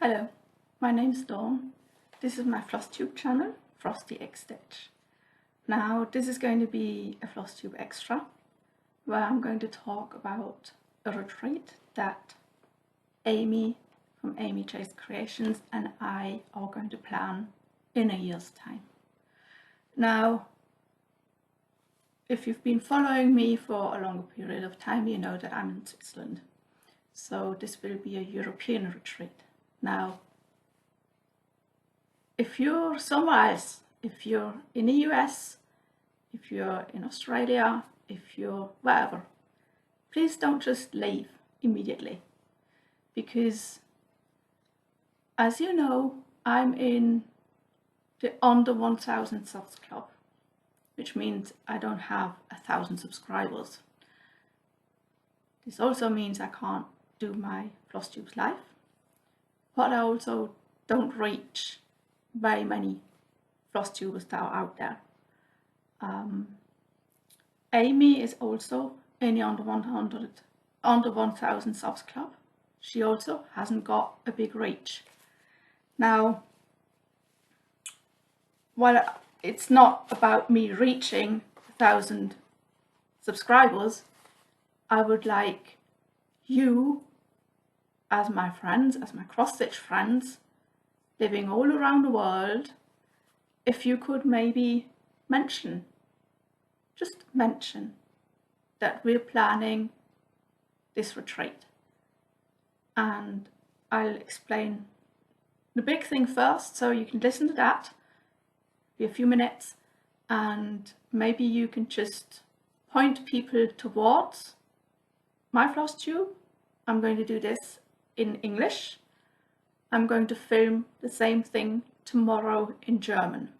Hello, my name's Dawn. This is my Flosstube channel, Frosty XStitch. Now this is going to be a Flosstube extra where I'm going to talk about a retreat that Amy from Amy Chase Creations and I are going to plan in a year's time. Now, if you've been following me for a longer period of time, you know that I'm in Switzerland. So this will be a European retreat. Now, if you're somewhere else, if you're in the US, if you're in Australia, if you're wherever, please don't just leave immediately, because as you know, I'm in the under 1000 subs club, which means I don't have 1000 subscribers. This also means I can't do my Flosstubes live, but I also don't reach very many Flosstubers that are out there. Amy is also in the under 1000 subs club. She also hasn't got a big reach. Now, while it's not about me reaching 1000 subscribers, I would like you, as my friends, as my cross-stitch friends, living all around the world, if you could maybe just mention that we're planning this retreat. And I'll explain the big thing first, so you can listen to that, be a few minutes, and maybe you can just point people towards my Flosstube. I'm going to do this in English. I'm going to film the same thing tomorrow in German,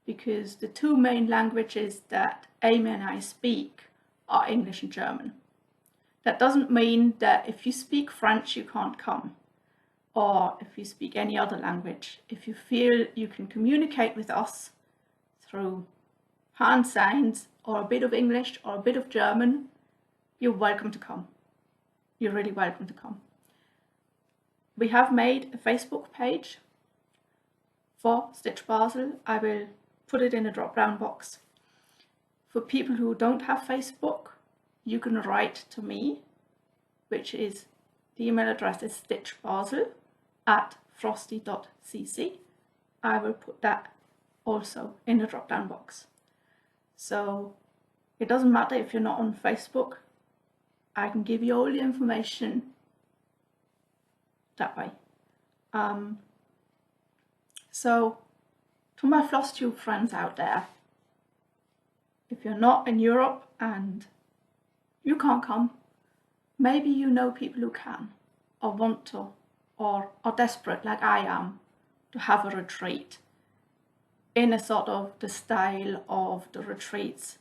because the two main languages that Amy and I speak are English and German. That doesn't mean that if you speak French you can't come, or if you speak any other language. If you feel you can communicate with us through hand signs or a bit of English or a bit of German, you're welcome to come. You're really welcome to come. We have made a Facebook page for Stitch Basel. I will put it in a drop-down box. For people who don't have Facebook, you can write to me, which is, the email address is stitchbasel@frosty.cc. I will put that also in the drop-down box. So it doesn't matter if you're not on Facebook, I can give you all the information that way. So to my Flosstube friends out there, if you're not in Europe and you can't come, maybe you know people who can or want to, or are desperate like I am to have a retreat in a sort of the style of the retreats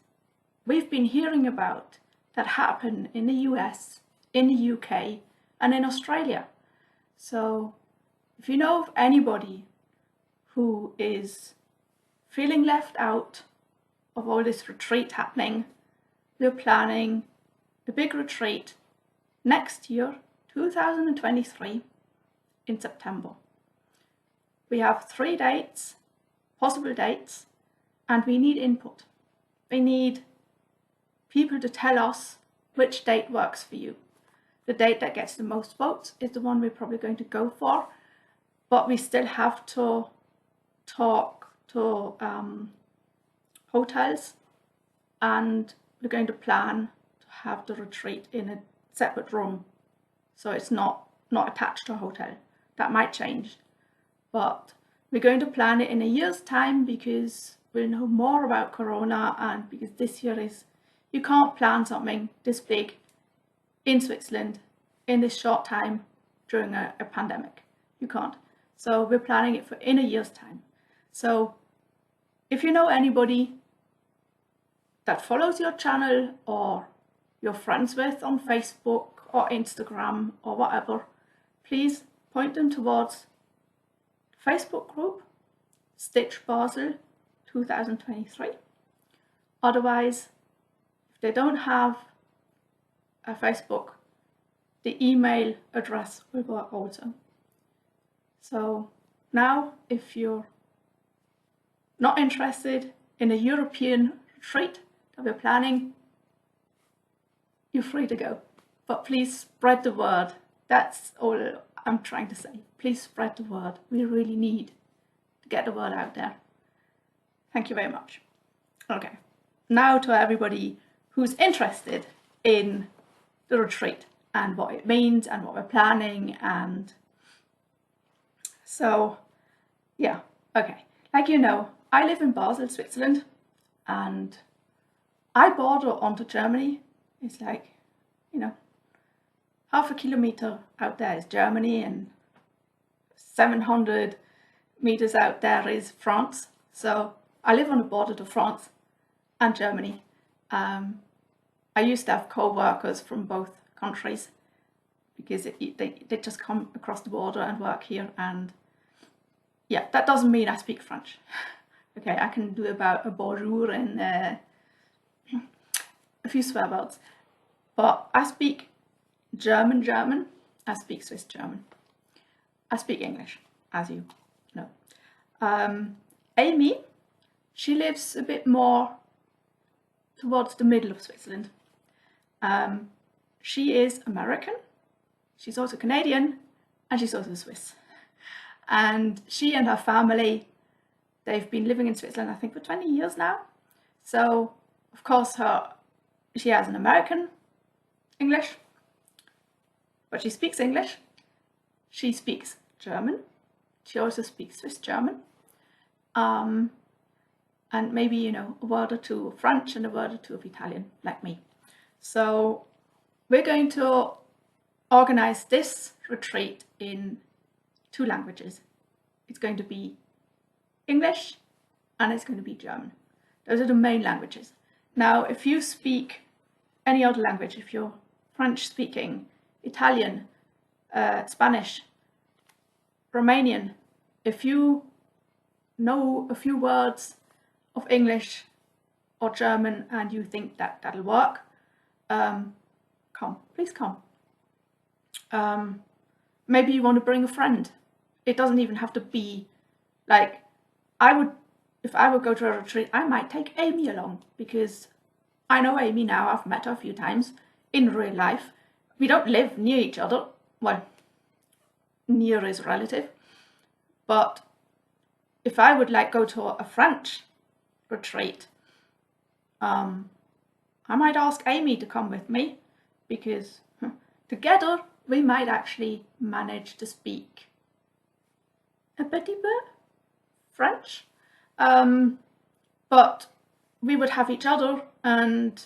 we've been hearing about that happen in the US, in the UK and in Australia. So if you know of anybody who is feeling left out of all this retreat happening, we're planning a big retreat next year, 2023, in September. We have 3 dates, possible dates, and we need input. We need people to tell us which date works for you. The date that gets the most votes is the one we're probably going to go for, but we still have to talk to hotels, and we're going to plan to have the retreat in a separate room, so it's not attached to a hotel. That might change, but we're going to plan it in a year's time, because we'll know more about Corona, and because this year you can't plan something this big in Switzerland in this short time during a pandemic. You can't. So we're planning it for in a year's time. So if you know anybody that follows your channel or you're friends with on Facebook or Instagram or whatever, please point them towards the Facebook group Stitch Basel 2023. Otherwise, if they don't have a Facebook, the email address will work also. So now, if you're not interested in a European retreat that we're planning, you're free to go. But please spread the word. That's all I'm trying to say. Please spread the word. We really need to get the word out there. Thank you very much. Okay, now to everybody who's interested in the retreat and what it means and what we're planning. And so, yeah, okay. Like you know, I live in Basel, Switzerland, and I border onto Germany. It's like, you know, half a kilometer out there is Germany and 700 meters out there is France. So I live on the border to France and Germany. I used to have co-workers from both countries because they just come across the border and work here. And yeah, that doesn't mean I speak French. Okay, I can do about a bonjour and a few swear words. But I speak German, I speak Swiss German, I speak English, as you know. Amy, she lives a bit more towards the middle of Switzerland. She is American, she's also Canadian, and she's also Swiss. And she and her family, they've been living in Switzerland, I think, for 20 years now. So, of course, she has an American English, but she speaks English. She speaks German. She also speaks Swiss German. And maybe, you know, a word or two of French and a word or two of Italian, like me. So we're going to organize this retreat in 2 languages. It's going to be English and it's going to be German. Those are the main languages. Now, if you speak any other language, if you're French speaking, Italian, Spanish, Romanian, if you know a few words of English or German and you think that that'll work, come, please come. Maybe you want to bring a friend. It doesn't even have to be like, if I would go to a retreat, I might take Amy along because I know Amy now. I've met her a few times in real life. We don't live near each other. Well, near is relative. But if I would like go to a French retreat, I might ask Amy to come with me because together we might actually manage to speak a petit peu French. But we would have each other, and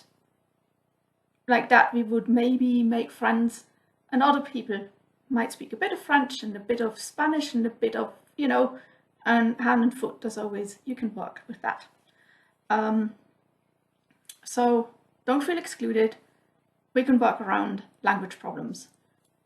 like that we would maybe make friends, and other people might speak a bit of French and a bit of Spanish and a bit of, you know, and hand and foot, as always, you can work with that. So don't feel excluded. We can work around language problems.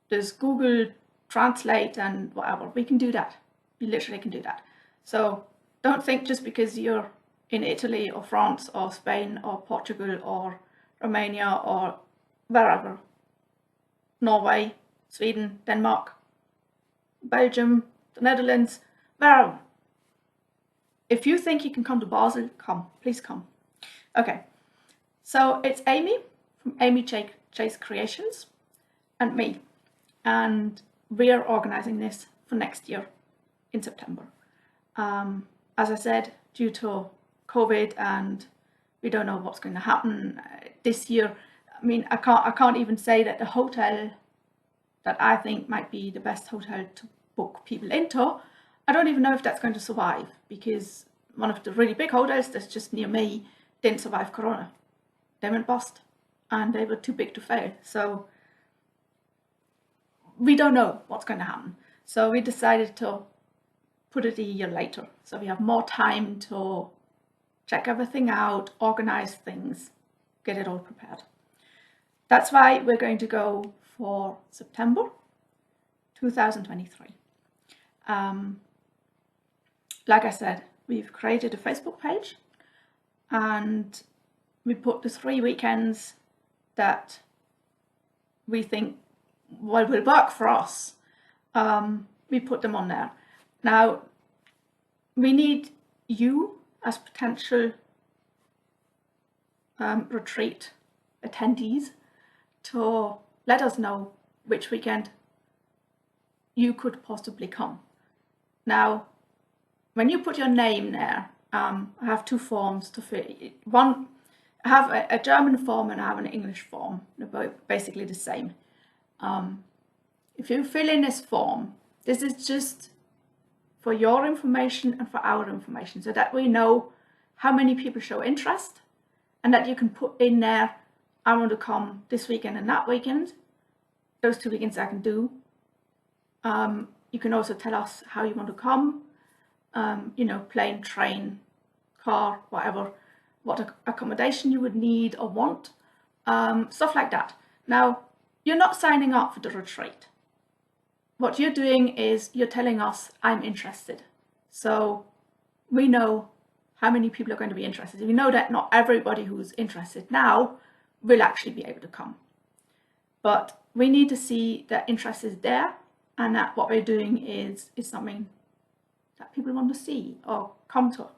There's Google Translate and whatever. We can do that. We literally can do that. So don't think just because you're in Italy or France or Spain or Portugal or Romania or wherever, Norway, Sweden, Denmark, Belgium, the Netherlands, wherever. If you think you can come to Basel, come, please come. Okay, so it's Amy from Amy Chase Creations and me, and we are organizing this for next year in September. As I said, due to COVID and we don't know what's going to happen this year. I mean, I can't even say that the hotel that I think might be the best hotel to book people into, I don't even know if that's going to survive, because one of the really big hotels that's just near me didn't survive Corona. They went bust and they were too big to fail. So we don't know what's going to happen. So we decided to put it a year later, so we have more time to check everything out, organize things, get it all prepared. That's why we're going to go for September 2023. Like I said, we've created a Facebook page and we put the 3 weekends that we think will work for us. We put them on there. Now, we need you as potential retreat attendees to let us know which weekend you could possibly come. Now, when you put your name there, I have two forms to fill. One, I have a German form and I have an English form. They're both basically the same. If you fill in this form, this is just for your information and for our information, so that we know how many people show interest, and that you can put in there, I want to come this weekend and that weekend. Those 2 weekends I can do. You can also tell us how you want to come, you know, plane, train, car, whatever, what accommodation you would need or want, stuff like that. Now, you're not signing up for the retreat. What you're doing is you're telling us, I'm interested. So we know how many people are going to be interested. We know that not everybody who's interested now will actually be able to come. But we need to see that interest is there, and that what we're doing is something that people want to see or come to.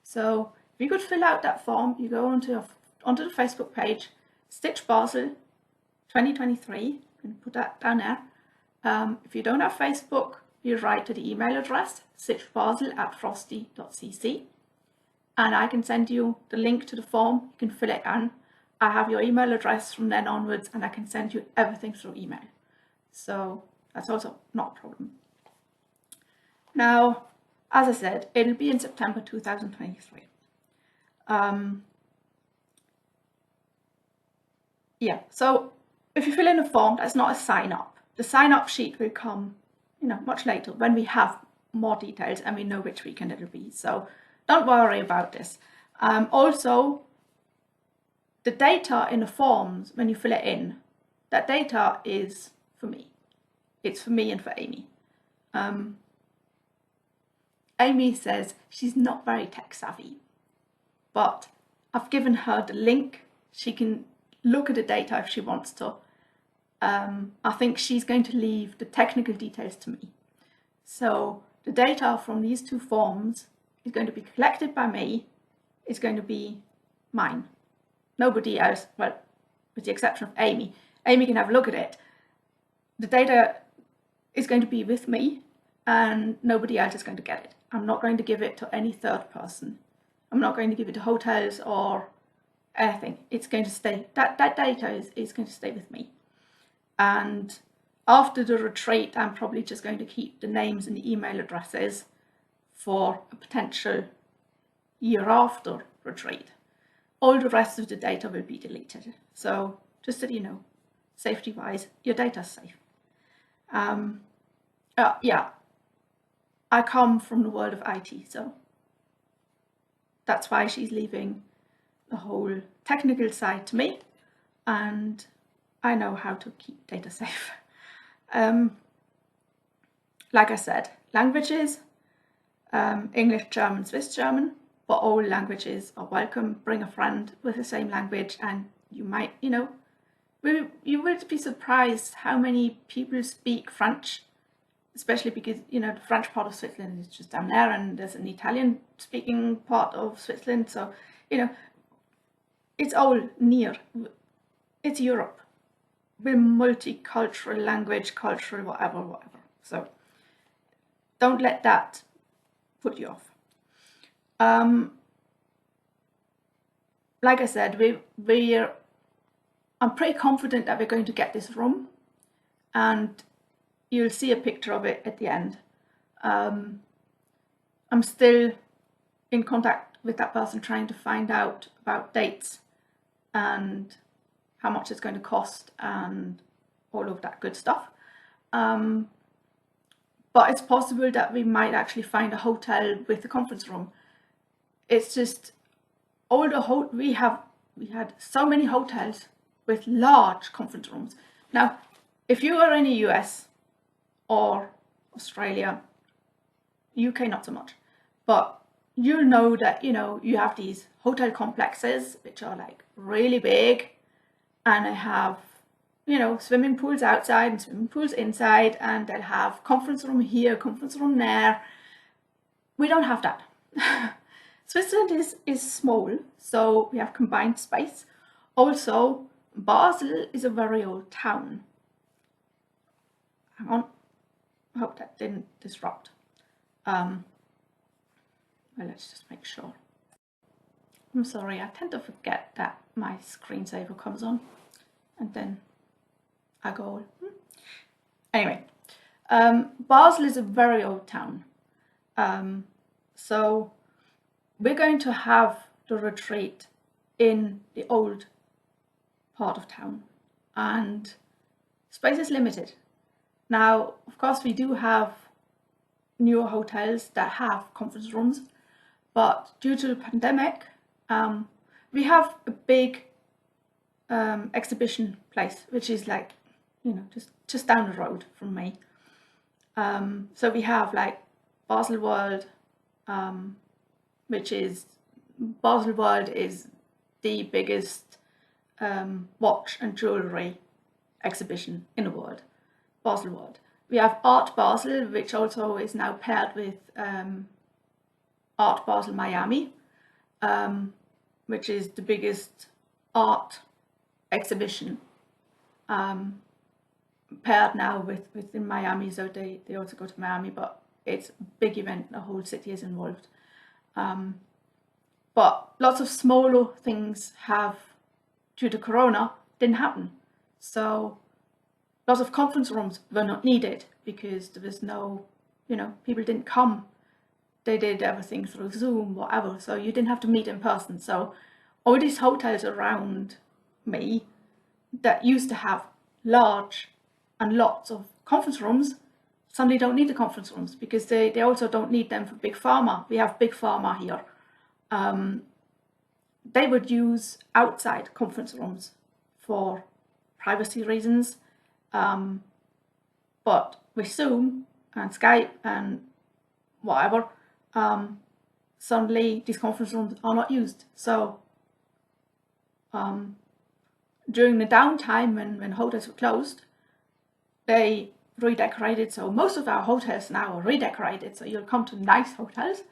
So if you could fill out that form, you go onto the Facebook page, Stitch Basel 2023, and put that down there. If you don't have Facebook, you write to the email address, stitchbasel@frosty.cc, and I can send you the link to the form. You can fill it in. I have your email address from then onwards, and I can send you everything through email. So that's also not a problem. Now, as I said, it'll be in September 2023. Yeah, so if you fill in a form, that's not a sign up. The sign up sheet will come, you know, much later when we have more details and we know which weekend it'll be. So don't worry about this. Also, the data in the forms, when you fill it in, that data is for me. It's for me and for Amy. Amy says she's not very tech savvy, but I've given her the link. She can look at the data if she wants to. I think she's going to leave the technical details to me. So the data from these two forms is going to be collected by me. It's going to be mine. Nobody else, well, with the exception of Amy. Amy can have a look at it. The data is going to be with me, and nobody else is going to get it. I'm not going to give it to any third person. I'm not going to give it to hotels or anything. It's going to stay, that data is going to stay with me. And after the retreat, I'm probably just going to keep the names and the email addresses for a potential year after retreat. All the rest of the data will be deleted. So just so you know, safety wise, your data's safe. Yeah, I come from the world of IT, so that's why she's leaving the whole technical side to me, and I know how to keep data safe. Like I said, languages, English, German, Swiss German, but all languages are welcome. Bring a friend with the same language, and you might, you know, you would be surprised how many people speak French, especially because, you know, the French part of Switzerland is just down there, and there's an Italian speaking part of Switzerland. So, you know, it's all near. It's Europe. We're multicultural, language, cultural, whatever. So don't let that put you off. Like I said, I'm pretty confident that we're going to get this room, and you'll see a picture of it at the end. I'm still in contact with that person, trying to find out about dates and how much it's going to cost and all of that good stuff. But it's possible that we might actually find a hotel with a conference room. It's just all the we had so many hotels with large conference rooms. Now, if you are in the US or Australia, UK not so much, but you'll know that, you know, you have these hotel complexes which are like really big, and they have, you know, swimming pools outside and swimming pools inside, and they'll have conference room here, conference room there, we don't have that. Switzerland is small, so we have combined space. Also, Basel is a very old town. Hang on, I hope that didn't disrupt. Well, let's just make sure. I'm sorry, I tend to forget that my screensaver comes on and then I go, Anyway, Basel is a very old town. So we're going to have the retreat in the old part of town, and space is limited. Now, of course, we do have newer hotels that have conference rooms, but due to the pandemic, we have a big exhibition place, which is like, just down the road from me. So we have like Basel World, Basel World is the biggest watch and jewellery exhibition in the world, Basel World. We have Art Basel, which also is now paired with Art Basel Miami, which is the biggest art exhibition paired now within Miami, so they also go to Miami, but it's a big event, the whole city is involved. But lots of smaller things have, due to Corona, didn't happen. So lots of conference rooms were not needed because there was no, people didn't come. They did everything through Zoom, whatever, so you didn't have to meet in person. So all these hotels around me that used to have large and lots of conference rooms suddenly don't need the conference rooms because they also don't need them for big pharma. We have big pharma here. They would use outside conference rooms for privacy reasons, but with Zoom and Skype and whatever, suddenly these conference rooms are not used. So during the downtime when hotels were closed, they redecorated. So most of our hotels now are redecorated, so you'll come to nice hotels.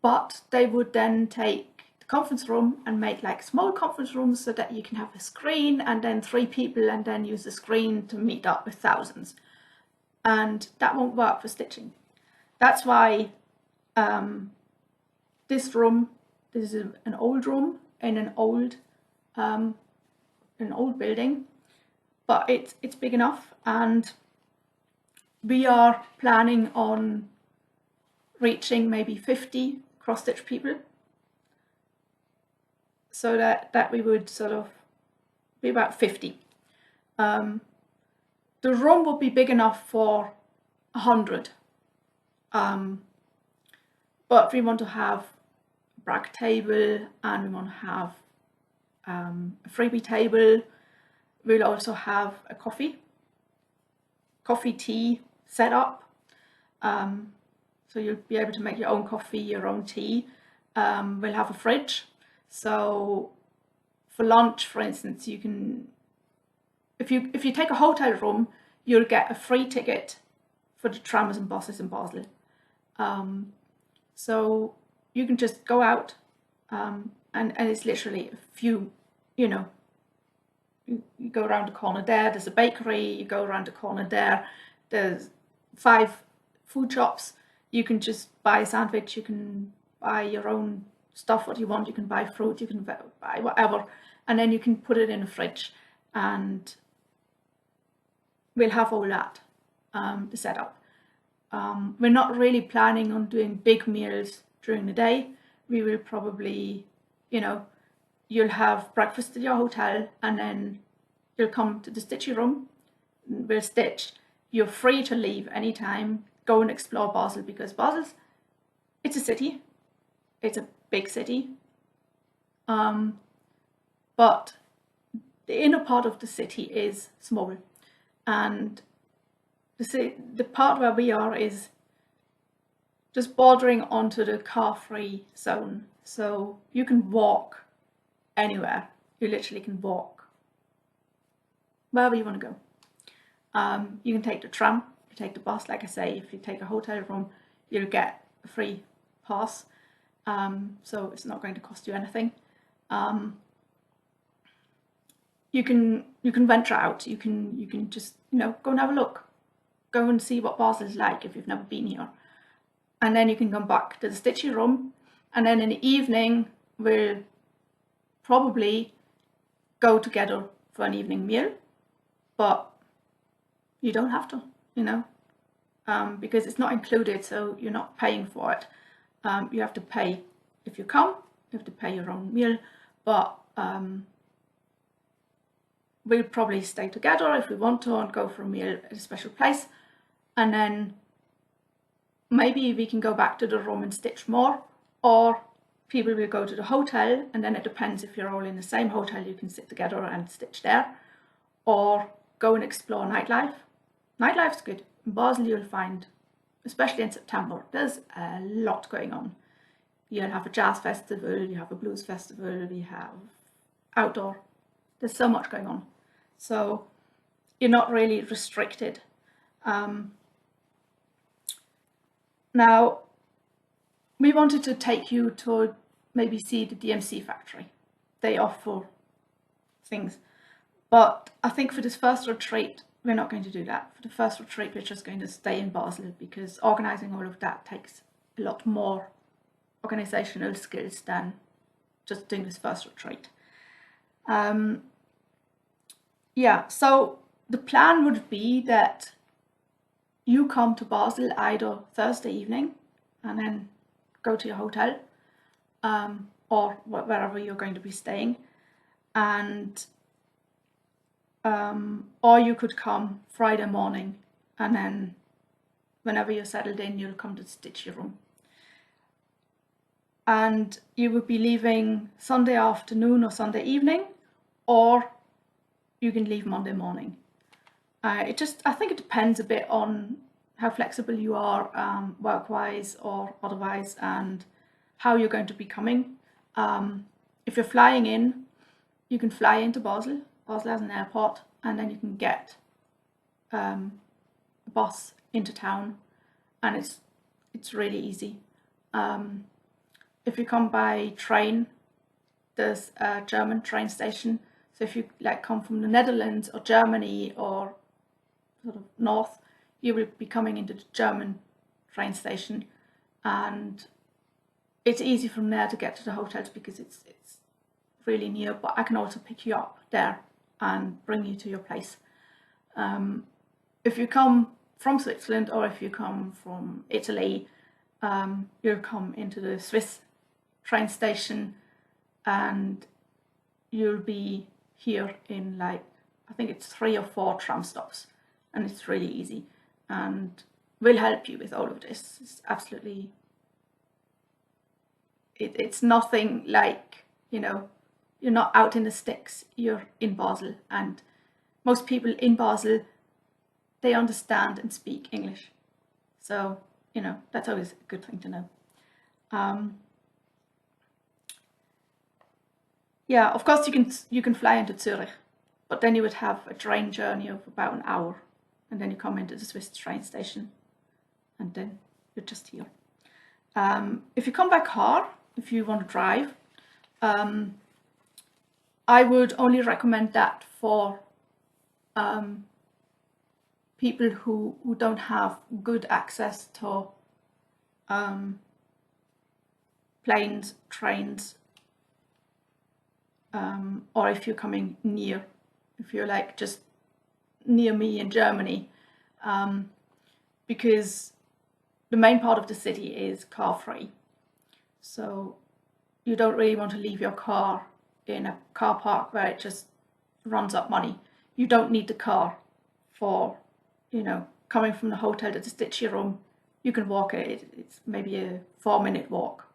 But they would then take the conference room and make like small conference rooms so that you can have a screen and then 3 people and then use the screen to meet up with thousands. And that won't work for stitching. That's why this is an old room in an old building, but it's big enough, and we are planning on reaching maybe 50 cross-stitch people, so that we would sort of be about 50. The room would be big enough for 100, but we want to have a bracket table and we want to have a freebie table. We'll also have a coffee tea setup. So you'll be able to make your own coffee, your own tea. We'll have a fridge. So for lunch, for instance, you can, if you take a hotel room, you'll get a free ticket for the trams and buses in Basel. So you can just go out, and it's literally a few, you go around the corner there's a bakery, you go around the corner there's 5 food shops. You can just buy a sandwich, you can buy your own stuff, what you want, you can buy fruit, you can buy whatever, and then you can put it in a fridge, and we'll have all that, the setup. We're not really planning on doing big meals during the day. We will probably, you'll have breakfast at your hotel and then you'll come to the stitchy room, we'll stitch. You're free to leave anytime, go and explore Basel, because it's a city, it's a big city, but the inner part of the city is small, and the part where we are is just bordering onto the car-free zone, so you can walk anywhere. You literally can walk wherever you want to go. You can take the tram, you take the bus, like I say. If you take a hotel room, you'll get a free pass, so it's not going to cost you anything. You can venture out. You can just, you know, go and have a look, go and see what Basel is like if you've never been here, and then you can come back to the stitchy room, and then in the evening we'll probably go together for an evening meal, but you don't have to, you know, because it's not included, so you're not paying for it. You have to pay if you come, you have to pay your own meal, but we'll probably stay together if we want to and go for a meal at a special place, and then maybe we can go back to the room and stitch more, or people will go to the hotel, and then it depends if you're all in the same hotel, you can sit together and stitch there, or go and explore nightlife. Nightlife's good. In Basel you'll find, especially in September, there's a lot going on. You'll have a jazz festival, you have a blues festival, we have outdoor. There's so much going on. So you're not really restricted. Now, we wanted to take you to maybe see the DMC factory. They offer things. But I think for this first retreat, we're not going to do that. For the first retreat, we're just going to stay in Basel, because organising all of that takes a lot more organisational skills than just doing this first retreat. Yeah, so the plan would be that you come to Basel either Thursday evening and then go to your hotel, or wherever you're going to be staying, and or you could come Friday morning, and then whenever you're settled in, you'll come to stitch your room. And you would be leaving Sunday afternoon or Sunday evening, or you can leave Monday morning. I think it depends a bit on how flexible you are, work-wise or otherwise, and how you're going to be coming. If you're flying in, you can fly into Basel. Basel has an airport, and then you can get a bus into town, and it's really easy. If you come by train, there's a German train station. So if you come from the Netherlands or Germany or sort of north, you will be coming into the German train station, and it's easy from there to get to the hotels because it's really near. But I can also pick you up there and bring you to your place. If you come from Switzerland, or if you come from Italy, you'll come into the Swiss train station, and you'll be here in I think it's 3 or 4 tram stops, and it's really easy, and we'll help you with all of this. It's absolutely, it's nothing like, you know, you're not out in the sticks, you're in Basel, and most people in Basel, they understand and speak English. So, you know, that's always a good thing to know. Yeah, of course you can fly into Zurich, but then you would have a train journey of about an hour, and then you come into the Swiss train station, and then you're just here. If you come by car, if you want to drive, I would only recommend that for people who don't have good access to planes, trains, or if you're coming near, if you're just near me in Germany, because the main part of the city is car free. So you don't really want to leave your car in a car park where it just runs up money. You don't need the car for, you know, coming from the hotel to the stitch your room. You can walk it. It's maybe a 4-minute walk.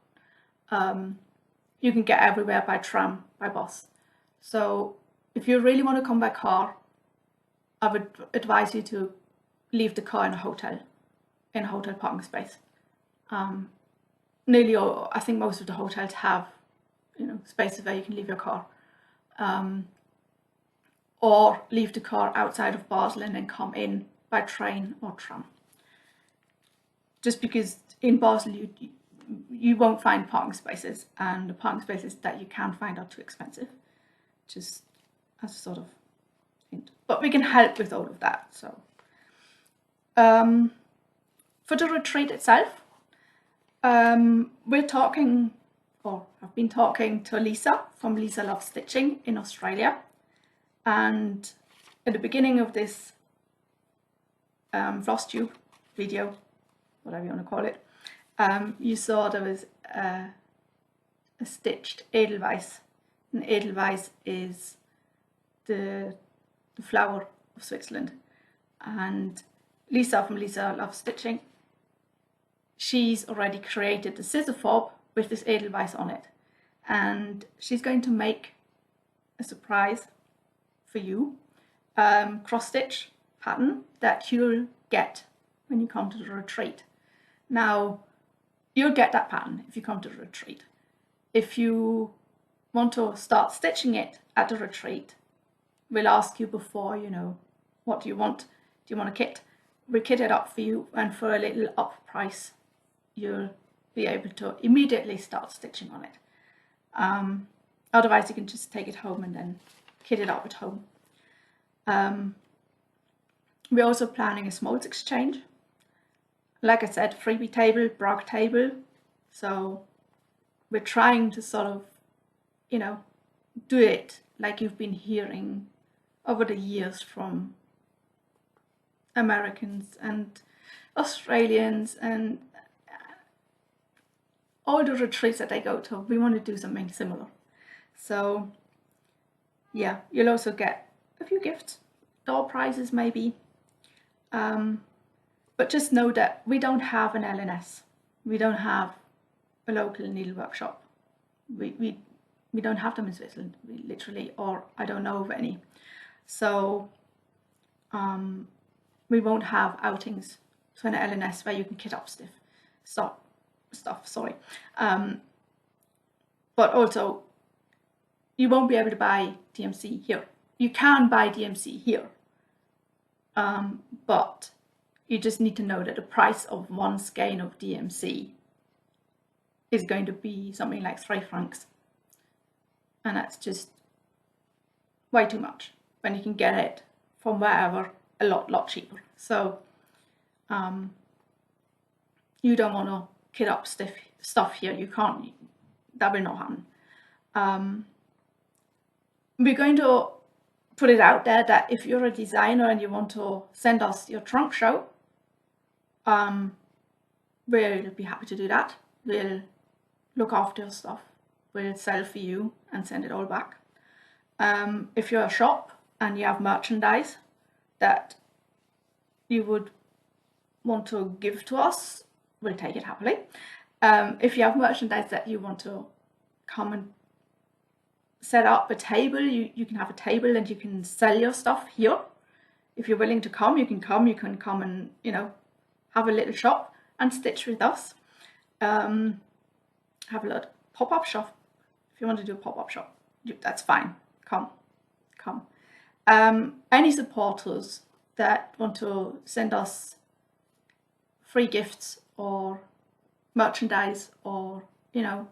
You can get everywhere by tram, by bus. So if you really want to come by car, I would advise you to leave the car in a hotel parking space. Nearly all, I think most of the hotels have, you know, spaces where you can leave your car. Or leave the car outside of Basel and then come in by train or tram. just because in Basel you won't find parking spaces, and the parking spaces that you can find are too expensive, just as a sort of hint. But we can help with all of that. So for the retreat itself, we're talking, or I've been talking to Lisa from Lisa Loves Stitching in Australia, and at the beginning of this Flosstube video, whatever you want to call it, you saw there was a stitched Edelweiss, and Edelweiss is the flower of Switzerland. And Lisa from Lisa Loves Stitching, she's already created the scissor fob with this Edelweiss on it, and she's going to make a surprise for you, cross stitch pattern that you'll get when you come to the retreat. Now, you'll get that pattern if you come to the retreat. If you want to start stitching it at the retreat, we'll ask you before, you know, what do you want? Do you want a kit? We'll kit it up for you, and for a little up price, you'll be able to immediately start stitching on it. Otherwise, you can just take it home and then kit it up at home. We're also planning a smolts exchange. Like I said, freebie table, brag table. So we're trying to sort of, you know, do it like you've been hearing over the years from Americans and Australians and all the retreats that they go to. We want to do something similar. So yeah, you'll also get a few gifts, door prizes maybe. But just know that we don't have an LNS. We don't have a local needle workshop. We don't have them in Switzerland, literally, or I don't know of any. So we won't have outings to an LNS where you can kit up stuff. Sorry. But also, you won't be able to buy DMC here. You can buy DMC here, but you just need to know that the price of one skein of DMC is going to be something like 3 francs. And that's just way too much when you can get it from wherever a lot cheaper. So you don't want to kit up stuff here. You can't, that will not happen. We're going to put it out there that if you're a designer and you want to send us your trunk show, we'll be happy to do that. We'll look after your stuff. We'll sell for you and send it all back. If you're a shop and you have merchandise that you would want to give to us, we'll take it happily. If you have merchandise that you want to come and set up a table, you can have a table and you can sell your stuff here. If you're willing to come, you can come and, you know, have a little shop and stitch with us. Have a little pop-up shop. If you want to do a pop-up shop, that's fine. Come. Any supporters that want to send us free gifts or merchandise or, you know,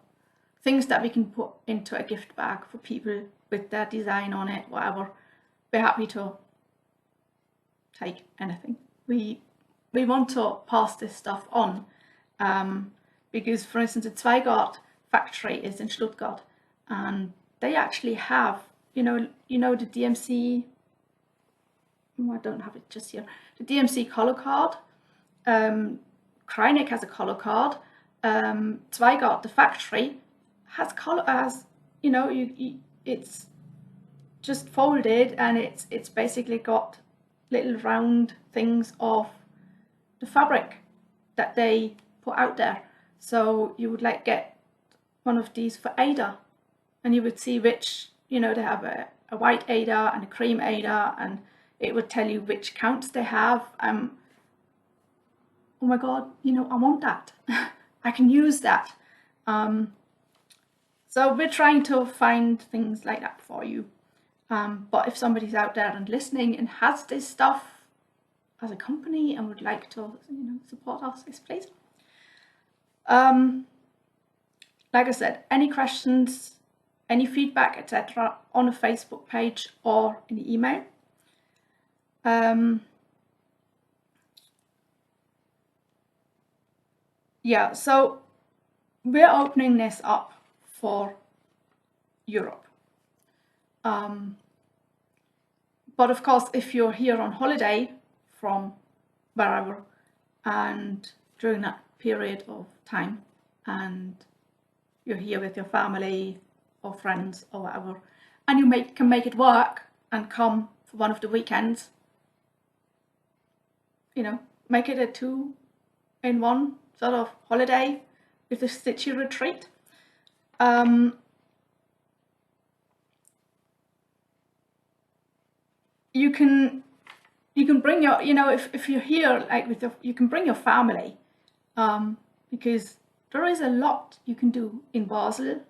things that we can put into a gift bag for people with their design on it, whatever, we're happy to take anything. We want to pass this stuff on, because, for instance, the Zweigart factory is in Stuttgart, and they actually have, you know the DMC. I don't have it just here. The DMC color card. Kreinik has a color card. Zweigart, the factory, has color, as you know, it's just folded, and it's basically got little round things of the fabric that they put out there. So you would like get one of these for Ada, and you would see which, you know, they have a white Ada and a cream Ada, and it would tell you which counts they have. Oh my god, you know, I want that. I can use that. So we're trying to find things like that for you. But if somebody's out there and listening and has this stuff as a company and would like to, you know, support us, yes, please Like I said, any questions, any feedback, etc., on a Facebook page or in the email. Yeah, so we're opening this up for Europe. But of course, if you're here on holiday from wherever and during that period of time and you're here with your family or friends or whatever, and you can make it work and come for one of the weekends, you know, make it a 2-in-1 sort of holiday with a stitchy retreat. You can bring your, you know, if you're here, like you can bring your family, because there is a lot you can do in Basel.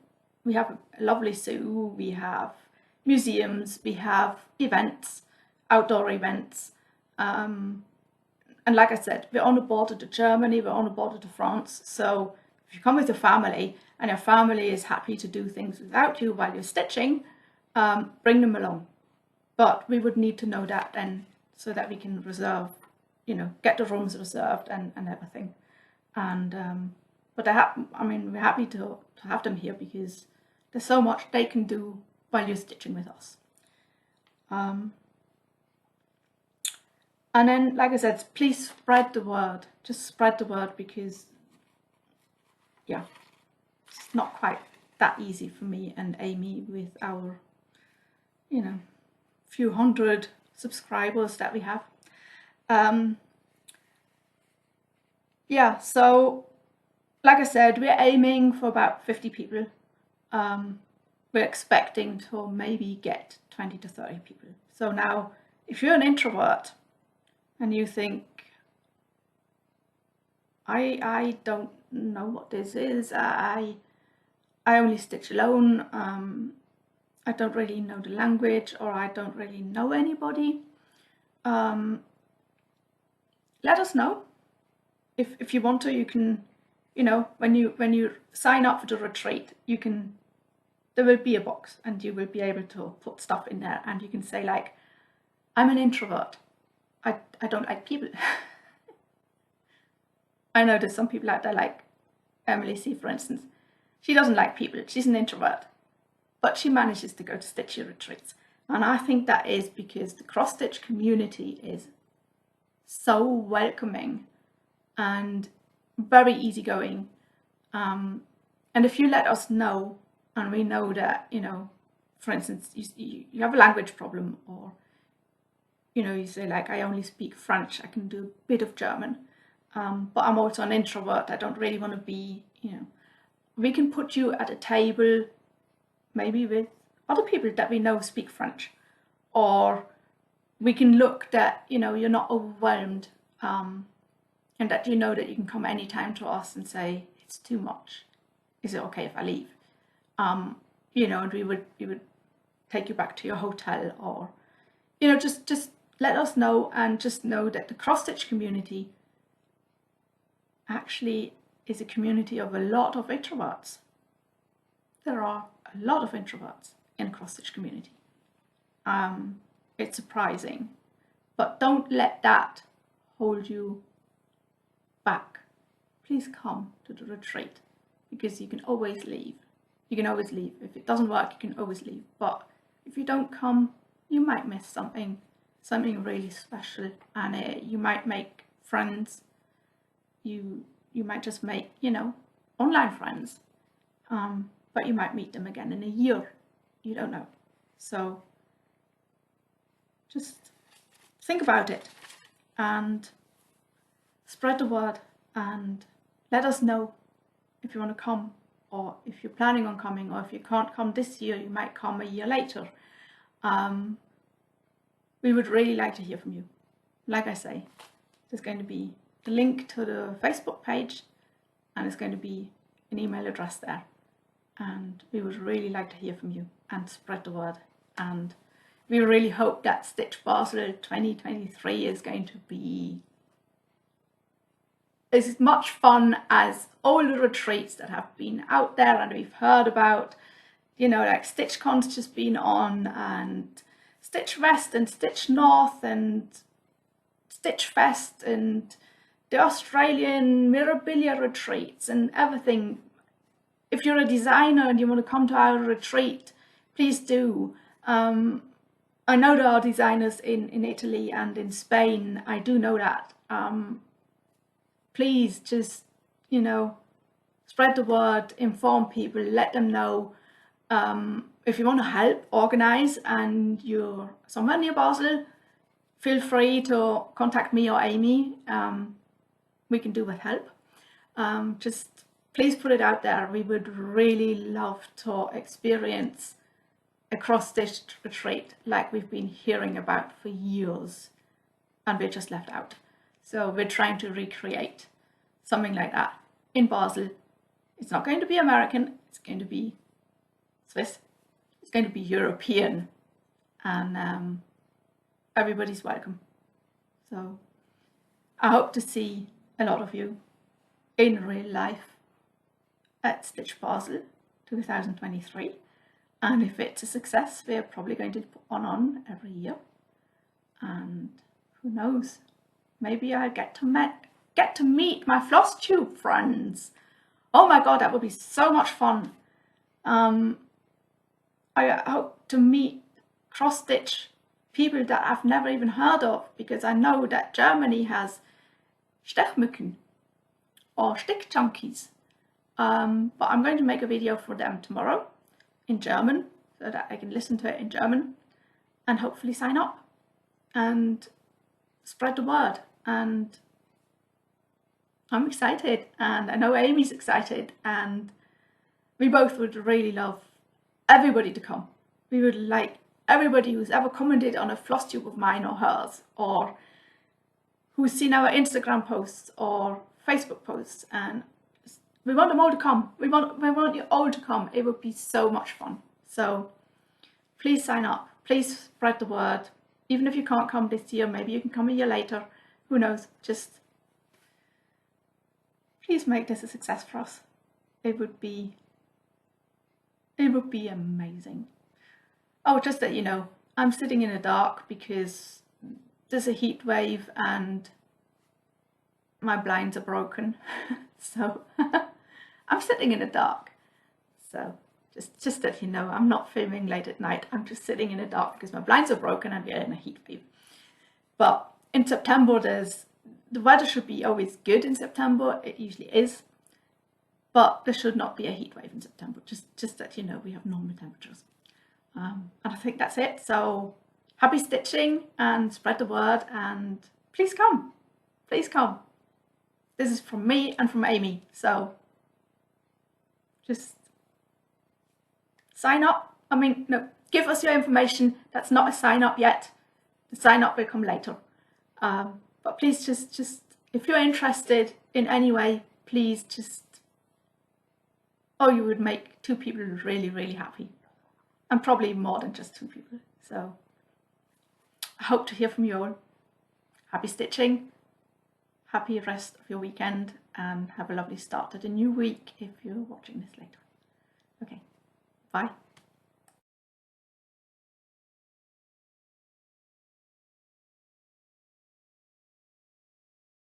We have a lovely zoo, we have museums, we have events, outdoor events, and like I said, we're on the border to Germany, we're on the border to France, so if you come with your family and your family is happy to do things without you while you're stitching, bring them along. But we would need to know that then, so that we can reserve, you know, get the rooms reserved and everything. And but I mean, we're happy to have them here because there's so much they can do while you're stitching with us. And then, like I said, please spread the word. Just spread the word, because, yeah, it's not quite that easy for me and Amy with our, you know, few hundred subscribers that we have. Yeah, so like I said, we're aiming for about 50 people. We're expecting to maybe get 20 to 30 people. So now, if you're an introvert and you think, I don't know what this is, I only stitch alone, I don't really know the language, or I don't really know anybody, let us know. If you want to, you can, you know, when you sign up for the retreat, there will be a box and you will be able to put stuff in there, and you can say, like, I'm an introvert, I don't like people. I know there's some people out there, like Emily C, for instance. She doesn't like people, she's an introvert, but she manages to go to stitchy retreats. And I think that is because the cross stitch community is so welcoming and very easygoing. And if you let us know, and we know that, you know, for instance, you have a language problem, or, you know, you say, like, I only speak French, I can do a bit of German, but I'm also an introvert, I don't really want to be, you know, we can put you at a table maybe with other people that we know speak French, or we can look that, you know, you're not overwhelmed, and that you know that you can come anytime to us and say, it's too much, is it okay if I leave? You know, and we would take you back to your hotel, or, you know, just let us know, and just know that the cross stitch community actually is a community of a lot of introverts. There are a lot of introverts in cross stitch community. It's surprising, but don't let that hold you back. Please come to the retreat, because you can always leave. You can always leave. If it doesn't work, you can always leave. But if you don't come, you might miss something really special, and you might make friends. You might just make, you know, online friends, but you might meet them again in a year. You don't know. So just think about it and spread the word, and let us know if you want to come, or if you're planning on coming, or if you can't come this year, you might come a year later. We would really like to hear from you. Like I say, there's going to be the link to the Facebook page, and there's going to be an email address there, and we would really like to hear from you and spread the word. And we really hope that Stitch Basel 2023 is going to be as much fun as all the retreats that have been out there and we've heard about, you know, like StitchCon's just been on, and Stitch West and Stitch North and Stitch Fest and the Australian Mirabilia retreats and everything. If you're a designer and you want to come to our retreat, please do. I know there are designers in Italy and in Spain. I do know that. Please just, you know, spread the word, inform people, let them know. If you want to help organize and you're somewhere near Basel, feel free to contact me or Amy. We can do with help. Just please put it out there. We would really love to experience a cross-stitched retreat like we've been hearing about for years and we're just left out. So we're trying to recreate something like that in Basel. It's not going to be American, it's going to be Swiss, it's going to be European, and everybody's welcome. So I hope to see a lot of you in real life at Stitch Basel 2023. And if it's a success, we're probably going to put one on every year. And who knows, maybe I get to meet my Flosstube friends. Oh my god, that would be so much fun. I hope to meet cross-stitch people that I've never even heard of, because I know that Germany has Stechmücken or Stickjunkies. But I'm going to make a video for them tomorrow in German so that I can listen to it in German and hopefully sign up and spread the word. And I'm excited, and I know Amy's excited, and we both would really love everybody to come. We would like everybody who's ever commented on a Flosstube of mine or hers, or who's seen our Instagram posts or Facebook posts, and we want them all to come. We want you all to come. It would be so much fun. So please sign up. Please spread the word. Even if you can't come this year, maybe you can come a year later. Who knows? Just please make this a success for us. It would be amazing. Oh, just that you know, I'm sitting in the dark because there's a heat wave and my blinds are broken. So I'm sitting in the dark. So just that you know, I'm not filming late at night. I'm just sitting in the dark because my blinds are broken and we're in a heat wave. But in September, the weather should be always good in September. It usually is. But there should not be a heat wave in September. Just that you know, we have normal temperatures. And I think that's it. So happy stitching and spread the word, and please come. Please come. This is from me and from Amy. So just sign up. I mean, no, give us your information. That's not a sign up yet. The sign up will come later. But please just if you're interested in any way, please just, oh, you would make 2 people really, really happy. And probably more than just 2 people. So I hope to hear from you all. Happy stitching. Happy rest of your weekend, and have a lovely start to the new week if you're watching this later. Okay, bye.